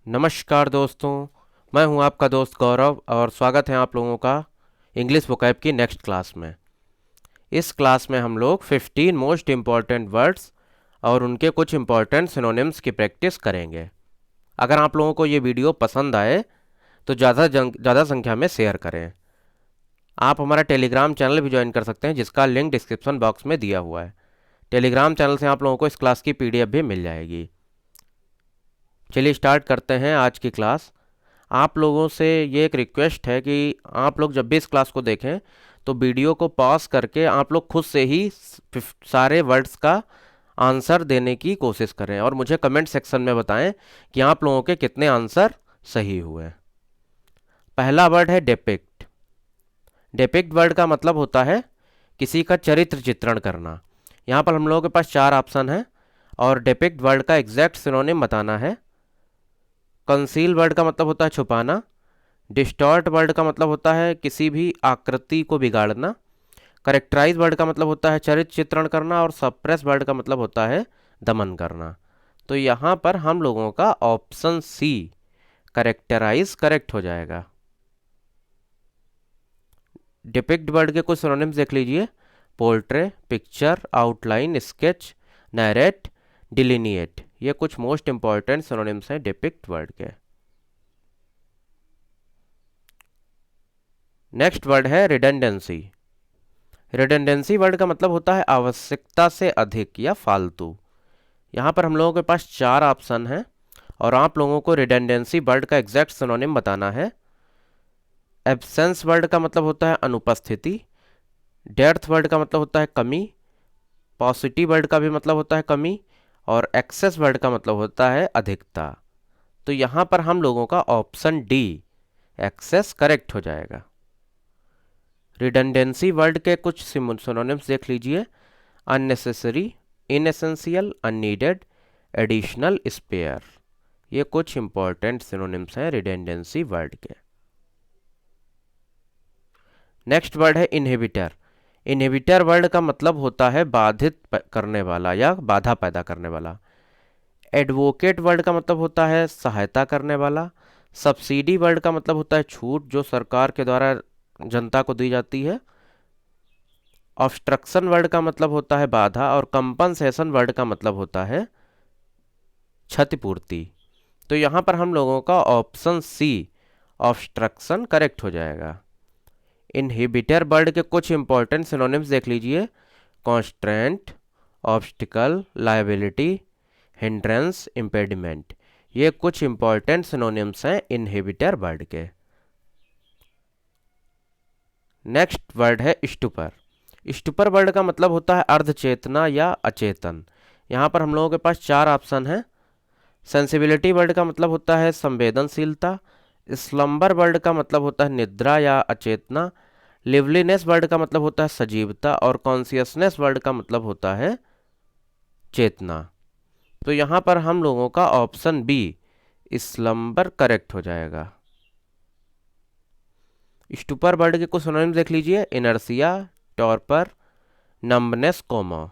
नमस्कार दोस्तों। मैं हूं आपका दोस्त गौरव और स्वागत है आप लोगों का इंग्लिश वोकैब की नेक्स्ट क्लास में। इस क्लास में हम लोग 15 मोस्ट इम्पॉर्टेंट वर्ड्स और उनके कुछ इम्पॉर्टेंट सिनोनिम्स की प्रैक्टिस करेंगे। अगर आप लोगों को ये वीडियो पसंद आए तो ज़्यादा संख्या में शेयर करें। आप हमारा टेलीग्राम चैनल भी ज्वाइन कर सकते हैं जिसका लिंक डिस्क्रिप्शन बॉक्स में दिया हुआ है। टेलीग्राम चैनल से आप लोगों को इस क्लास की PDF भी मिल जाएगी। चलिए स्टार्ट करते हैं आज की क्लास। आप लोगों से ये एक रिक्वेस्ट है कि आप लोग जब भी इस क्लास को देखें तो वीडियो को पॉज करके आप लोग खुद से ही सारे वर्ड्स का आंसर देने की कोशिश करें और मुझे कमेंट सेक्शन में बताएं कि आप लोगों के कितने आंसर सही हुए। पहला वर्ड है डेपिक्ट। डेपिक्ट वर्ड का मतलब होता है किसी का चरित्र चित्रण करना। यहाँ पर हम लोगों के पास 4 ऑप्शन हैं और डेपिक्ट वर्ड का एग्जैक्ट सिनोनिम बताना है। कंसील वर्ड का मतलब होता है छुपाना। डिस्टॉर्ट वर्ड का मतलब होता है किसी भी आकृति को बिगाड़ना। करेक्टराइज वर्ड का मतलब होता है चरित्र चित्रण करना और सप्रेस वर्ड का मतलब होता है दमन करना। तो यहाँ पर हम लोगों का ऑप्शन सी करेक्टराइज करेक्ट हो जाएगा। डिपिक्ट वर्ड के कुछ सिनोनिम्स देख लीजिए। Portray, picture, outline, sketch, narrate, डिलिनिएट। ये कुछ मोस्ट इंपॉर्टेंट सिनोनिम्स हैं डिपिक्ट वर्ड के। नेक्स्ट वर्ड है रिडंडेंसी। रिडंडेंसी वर्ड का मतलब होता है आवश्यकता से अधिक या फालतू। यहाँ पर हम लोगों के पास 4 ऑप्शन हैं और आप लोगों को रिडंडेंसी वर्ड का एग्जैक्ट सिनोनिम बताना है। एब्सेंस वर्ड का मतलब होता है अनुपस्थिति। डेप्थ वर्ड का मतलब होता है कमी। पॉजिटिव वर्ड का भी मतलब होता है कमी और एक्सेस वर्ड का मतलब होता है अधिकता। तो यहाँ पर हम लोगों का ऑप्शन डी एक्सेस करेक्ट हो जाएगा। रिडंडेंसी वर्ड के कुछ सिनोनिम्स देख लीजिए। Unnecessary, inessential, unneeded, additional, spare. ये कुछ इंपॉर्टेंट सिनोनिम्स हैं रिडंडेंसी वर्ड के। नेक्स्ट वर्ड है इनहिबिटर। इनहिबिटर वर्ड का मतलब होता है बाधित करने वाला या बाधा पैदा करने वाला। एडवोकेट वर्ड का मतलब होता है सहायता करने वाला। सब्सिडी वर्ड का मतलब होता है छूट जो सरकार के द्वारा जनता को दी जाती है। ऑब्स्ट्रक्शन वर्ड का मतलब होता है बाधा और कंपनसेशन वर्ड का मतलब होता है क्षतिपूर्ति। तो यहाँ पर हम लोगों का ऑप्शन सी ऑब्स्ट्रक्शन करेक्ट हो जाएगा। इनहिबिटर वर्ड के कुछ इंपॉर्टेंट सिनोनिम्स देख लीजिए। Constraint, obstacle, liability, hindrance, impediment. ये कुछ इंपॉर्टेंट सिनोनिम्स हैं इनहिबिटर वर्ड के। नेक्स्ट वर्ड है स्टुपर। स्टुपर वर्ड का मतलब होता है अर्धचेतना या अचेतन। यहाँ पर हम लोगों के पास 4 ऑप्शन हैं। सेंसिबिलिटी वर्ड का मतलब होता है संवेदनशीलता। स्लम्बर वर्ड का मतलब होता है निद्रा या अचेतना। लिवलीनेस वर्ड का मतलब होता है सजीवता और कॉन्शियसनेस वर्ड का मतलब होता है चेतना। तो यहाँ पर हम लोगों का ऑप्शन बी स्लम्बर करेक्ट हो जाएगा। स्टुपर वर्ड के कुछ सिनोनिम्स देख लीजिए। Inertia, torpor, numbness, coma.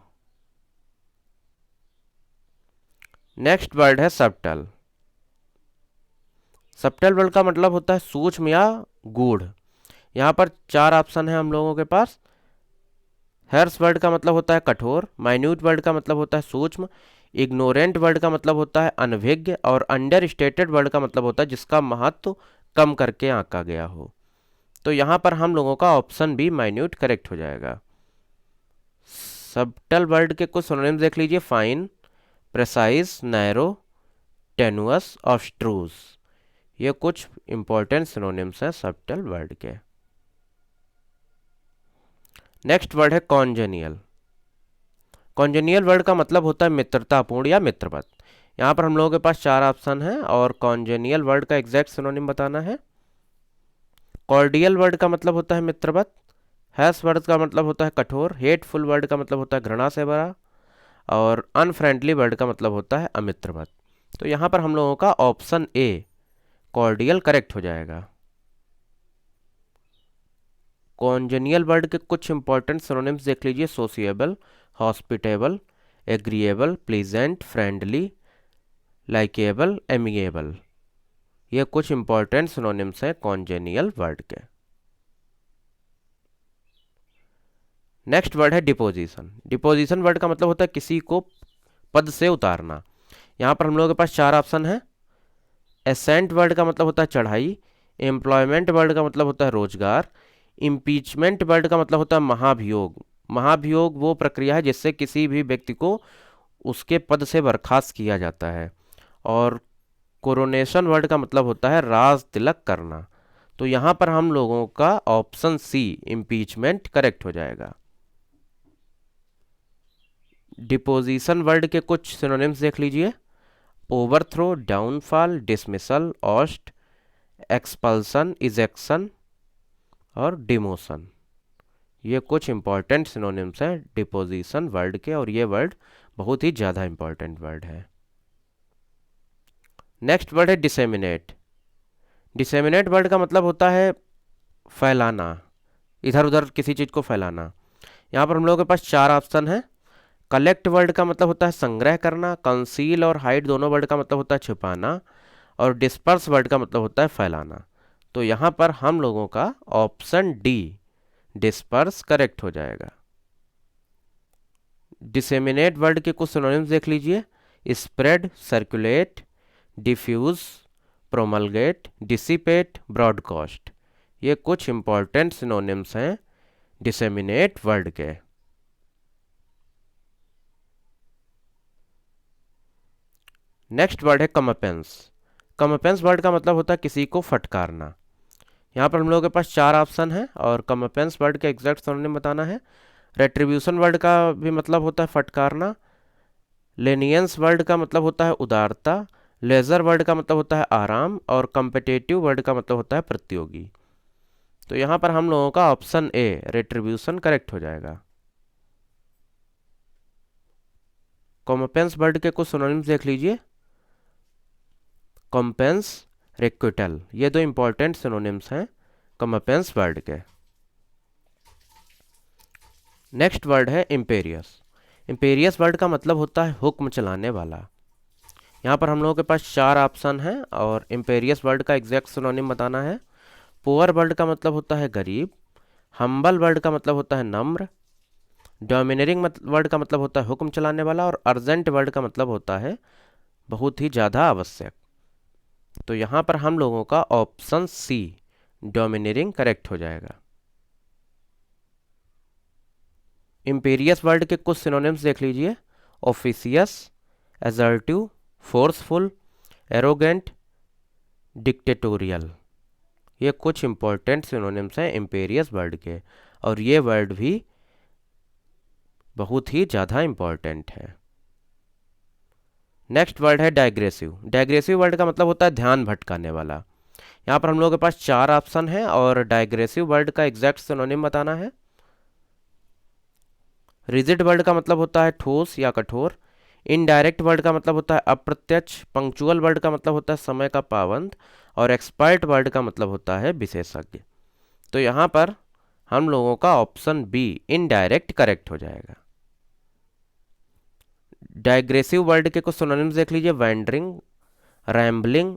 Next word है सबटल। सबटल वर्ड का मतलब होता है सूक्ष्म या गूढ़। यहाँ पर 4 ऑप्शन है हम लोगों के पास। हर्ष वर्ड का मतलब होता है कठोर। माइन्यूट वर्ड का मतलब होता है सूक्ष्म। इग्नोरेंट वर्ड का मतलब होता है अनभिज्ञ और अंडर स्टेटेड वर्ड का मतलब होता है जिसका महत्व कम करके आंका गया हो। तो यहाँ पर हम लोगों का ऑप्शन बी माइन्यूट करेक्ट हो जाएगा। सबटल वर्ड के कुछ सिनोनिम्स देख लीजिए। Fine, precise, narrow, tenuous, abstruse. ये कुछ इंपॉर्टेंट सिनोनिम्स हैं सबटल वर्ड के। नेक्स्ट वर्ड है कॉन्जेनियल। कॉन्जेनियल वर्ड का मतलब होता है मित्रतापूर्ण या मित्रवत। यहाँ पर हम लोगों के पास 4 ऑप्शन हैं और कॉन्जेनियल वर्ड का एग्जैक्ट सिनोनिम बताना है। कॉर्डियल वर्ड का मतलब होता है मित्रवत। हैश वर्ड का मतलब होता है कठोर। हेटफुल वर्ड का मतलब होता है घृणा से भरा और अनफ्रेंडली वर्ड का मतलब होता है अमित्रवत। तो यहाँ पर हम लोगों का ऑप्शन ए कॉर्डियल करेक्ट हो जाएगा। कॉन्जेनियल वर्ड के कुछ इंपॉर्टेंट सिनोनिम्स देख लीजिए। Sociable, hospitable, agreeable, pleasant, friendly, likeable, amiable. ये कुछ इंपॉर्टेंट सिनोनिम्स हैं कॉन्जेनियल वर्ड के। नेक्स्ट वर्ड है डिपोजिशन। डिपोजिशन वर्ड का मतलब होता है किसी को पद से उतारना। यहाँ पर हम लोगों के पास 4 ऑप्शन है। एसेंट वर्ड का मतलब होता है चढ़ाई। एम्प्लॉयमेंट वर्ड का मतलब होता है रोजगार। इम्पीचमेंट वर्ड का मतलब होता है महाभियोग। महाभियोग वो प्रक्रिया है जिससे किसी भी व्यक्ति को उसके पद से बर्खास्त किया जाता है। और कोरोनेशन वर्ड का मतलब होता है राज तिलक करना। तो यहाँ पर हम लोगों का ऑप्शन सी इम्पीचमेंट करेक्ट हो जाएगा। डिपोजिशन वर्ड के कुछ सिनोनिम्स देख लीजिए। Overthrow, downfall, dismissal, oust, expulsion, ejection और डिमोशन। ये कुछ इंपॉर्टेंट सिनोनिम्स हैं डिपोजिशन वर्ड के, और ये वर्ड बहुत ही ज़्यादा इंपॉर्टेंट वर्ड है। नेक्स्ट वर्ड है डिसेमिनेट। डिसेमिनेट वर्ड का मतलब होता है फैलाना, इधर उधर किसी चीज़ को फैलाना। यहाँ पर हम लोगों के पास 4 ऑप्शन है। कलेक्ट वर्ड का मतलब होता है संग्रह करना। कंसील और हाइड दोनों वर्ड का मतलब होता है छुपाना। और डिस्पर्स वर्ड का मतलब होता है फैलाना। तो यहाँ पर हम लोगों का ऑप्शन डी डिस्पर्स करेक्ट हो जाएगा। डिसेमिनेट वर्ड के कुछ सिनोनिम्स देख लीजिए। Spread, circulate, diffuse, promulgate, dissipate, broadcast. ये कुछ इंपॉर्टेंट सिनोनिम्स हैं डिसेमिनेट वर्ड के। नेक्स्ट वर्ड है कमपेंस। कमपेंस वर्ड का मतलब होता है किसी को फटकारना। यहाँ पर हम लोगों के पास 4 ऑप्शन है और कमपेंस वर्ड के एग्जैक्ट सिनोनिम बताना है। रेट्रीब्यूशन वर्ड का भी मतलब होता है फटकारना। लेनियंस वर्ड का मतलब होता है उदारता। लेजर वर्ड का मतलब होता है आराम। और कम्पिटेटिव वर्ड का मतलब होता है प्रतियोगी। तो यहाँ पर हम लोगों का ऑप्शन ए रेट्रीब्यूशन करेक्ट हो जाएगा। कॉम्पेंस वर्ड के कुछ सिनोनिम्स देख लीजिए। कॉम्पेंस, रिक्विटल, ये 2 इंपॉर्टेंट सिनोनिम्स हैं कॉम्पेंस वर्ड के। नेक्स्ट वर्ड है इम्पेरियस। इम्पेरियस वर्ड का मतलब होता है हुक्म चलाने वाला। यहाँ पर हम लोगों के पास 4 ऑप्शन हैं और इम्पेरियस वर्ड का एग्जैक्ट सिनोनिम बताना है। पुअर वर्ड का मतलब होता है गरीब। हम्बल वर्ड का मतलब होता है नम्र। डोमिनेटिंग वर्ड का मतलब होता है हुक्म चलाने वाला। और अर्जेंट वर्ड का मतलब होता है बहुत ही ज़्यादा आवश्यक। तो यहाँ पर हम लोगों का ऑप्शन सी डोमिनेटिंग करेक्ट हो जाएगा। इम्पीरियस वर्ड के कुछ सिनोनिम्स देख लीजिए। ऑफिशियस, एजर्टिव, फोर्सफुल, एरोगेंट, डिक्टेटोरियल। ये कुछ इंपॉर्टेंट सिनोनिम्स हैं इम्पीरियस वर्ड के, और ये वर्ड भी बहुत ही ज़्यादा इंपॉर्टेंट है। नेक्स्ट वर्ड है डाइग्रेसिव। डाइग्रेसिव वर्ड का मतलब होता है ध्यान भटकाने वाला। यहाँ पर हम लोगों के पास 4 ऑप्शन है और डाइग्रेसिव वर्ड का एग्जैक्ट सिनोनिम बताना है। रिजिड वर्ड का मतलब होता है ठोस या कठोर। इनडायरेक्ट वर्ड का मतलब होता है अप्रत्यक्ष। पंक्चुअल वर्ड का मतलब होता है समय का पाबंद। और एक्सपर्ट वर्ड का मतलब होता है विशेषज्ञ। तो यहाँ पर हम लोगों का ऑप्शन बी इनडायरेक्ट करेक्ट हो जाएगा। डाइग्रेसिव वर्ड के कुछ सिनोनिम्स देख लीजिए। Wandering, rambling,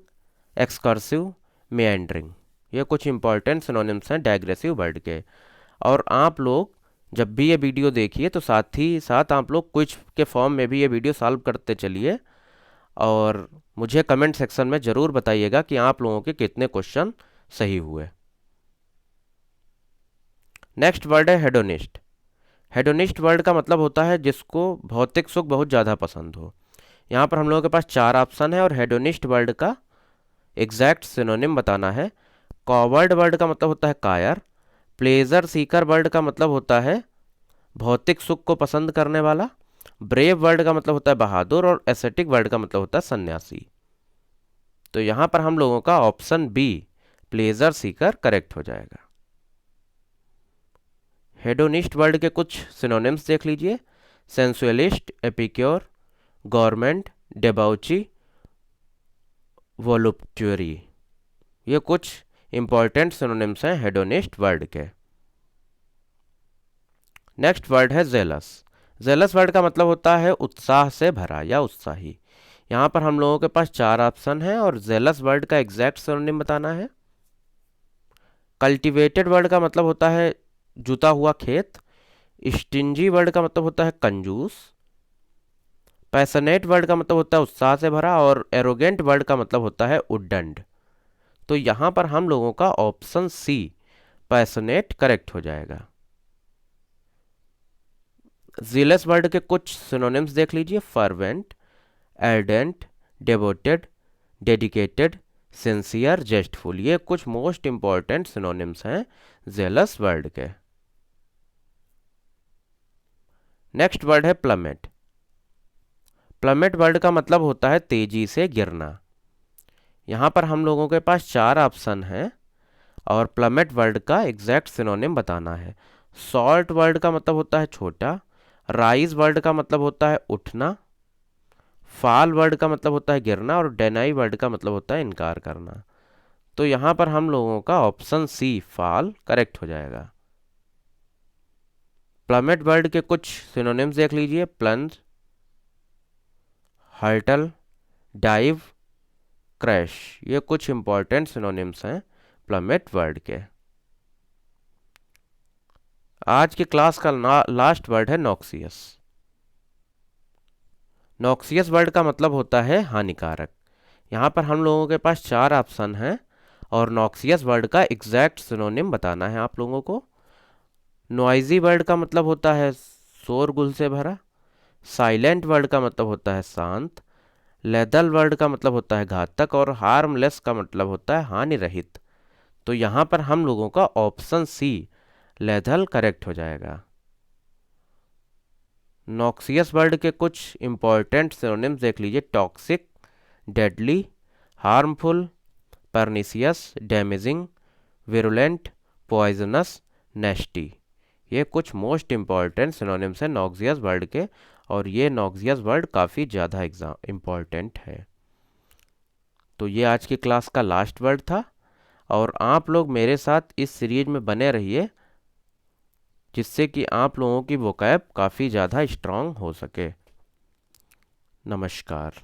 excursive, meandering. ये कुछ इंपॉर्टेंट सिनोनिम्स हैं डाइग्रेसिव वर्ड के। और आप लोग जब भी ये वीडियो देखिए तो साथ ही साथ आप लोग क्विज के फॉर्म में भी ये वीडियो सॉल्व करते चलिए, और मुझे कमेंट सेक्शन में ज़रूर बताइएगा कि आप लोगों के कितने क्वेश्चन सही हुए। नेक्स्ट वर्ड है हेडोनिस्ट। हेडोनिस्ट वर्ड का मतलब होता है जिसको भौतिक सुख बहुत ज़्यादा पसंद हो। यहाँ पर हम लोगों के पास 4 ऑप्शन है और हेडोनिस्ट वर्ड का एग्जैक्ट सिनोनिम बताना है। कॉवर्ड वर्ड का मतलब होता है कायर। प्लेजर सीकर वर्ड का मतलब होता है भौतिक सुख को पसंद करने वाला। ब्रेव वर्ड का मतलब होता है बहादुर। और एसेटिक वर्ड का मतलब होता है सन्यासी। तो यहाँ पर हम लोगों का option B pleasure seeker correct हो जाएगा। हेडोनिस्ट वर्ड के कुछ सिनोनिम्स देख लीजिए। Sensualist, epicure, government, debauchee, voluptuary. ये कुछ इंपॉर्टेंट सिनोनिम्स हैं हेडोनिस्ट वर्ड के। नेक्स्ट वर्ड है जेलस। जेलस वर्ड का मतलब होता है उत्साह से भरा या उत्साही। यहाँ पर हम लोगों के पास 4 ऑप्शन हैं और जेलस वर्ड का एग्जैक्ट सिनोनिम बताना है। कल्टिवेटेड वर्ड का मतलब होता है जुता हुआ खेत। स्टिंजी वर्ड का मतलब होता है कंजूस। पैशनेट वर्ड का मतलब होता है उत्साह से भरा। और एरोगेंट वर्ड का मतलब होता है उद्दंड। तो यहाँ पर हम लोगों का ऑप्शन सी पैशनेट करेक्ट हो जाएगा। जीलस वर्ड के कुछ सिनोनिम्स देख लीजिए। Fervent, ardent, devoted, dedicated, sincere, zestful. ये कुछ मोस्ट इंपॉर्टेंट सिनोनिम्स हैं जेलस वर्ड के। नेक्स्ट वर्ड है प्लमेट। प्लमेट वर्ड का मतलब होता है तेजी से गिरना। यहाँ पर हम लोगों के पास 4 ऑप्शन हैं और प्लमेट वर्ड का एग्जैक्ट सिनोनिम बताना है। सॉल्ट वर्ड का मतलब होता है छोटा। राइज वर्ड का मतलब होता है उठना। फाल वर्ड का मतलब होता है गिरना। और डेनाई वर्ड का मतलब होता है इनकार करना। तो यहाँ पर हम लोगों का ऑप्शन सी फाल करेक्ट हो जाएगा। प्लमेट वर्ड के कुछ सिनोनिम्स देख लीजिए। Plunge, hurtle, dive, crash. ये कुछ इंपॉर्टेंट सिनोनिम्स हैं प्लमेट वर्ड के। आज की क्लास का लास्ट वर्ड है नॉक्सियस। नॉक्सियस वर्ड का मतलब होता है हानिकारक। यहाँ पर हम लोगों के पास 4 ऑप्शन हैं और नॉक्सियस वर्ड का एग्जैक्ट सिनोनिम बताना है आप लोगों को। नॉइजी वर्ड का मतलब होता है शोरगुल से भरा। साइलेंट वर्ड का मतलब होता है शांत। लेदल वर्ड का मतलब होता है घातक। और हार्मलेस का मतलब होता है हानि रहित। तो यहाँ पर हम लोगों का ऑप्शन सी लेदल करेक्ट हो जाएगा। नॉक्सियस वर्ड के कुछ इंपॉर्टेंट सिनोनिम्स देख लीजिए। Toxic, deadly, harmful, pernicious, damaging, virulent, poisonous, nasty. ये कुछ मोस्ट इंपॉर्टेंट सिनोनिम्स हैं नॉक्सियस वर्ड के और ये नॉक्सियस वर्ड काफ़ी ज़्यादा इम्पॉर्टेंट है। तो ये आज की क्लास का लास्ट वर्ड था और आप लोग मेरे साथ इस सीरीज में बने रहिए जिससे कि आप लोगों की वोकैब काफ़ी ज़्यादा स्ट्रांग हो सके। नमस्कार।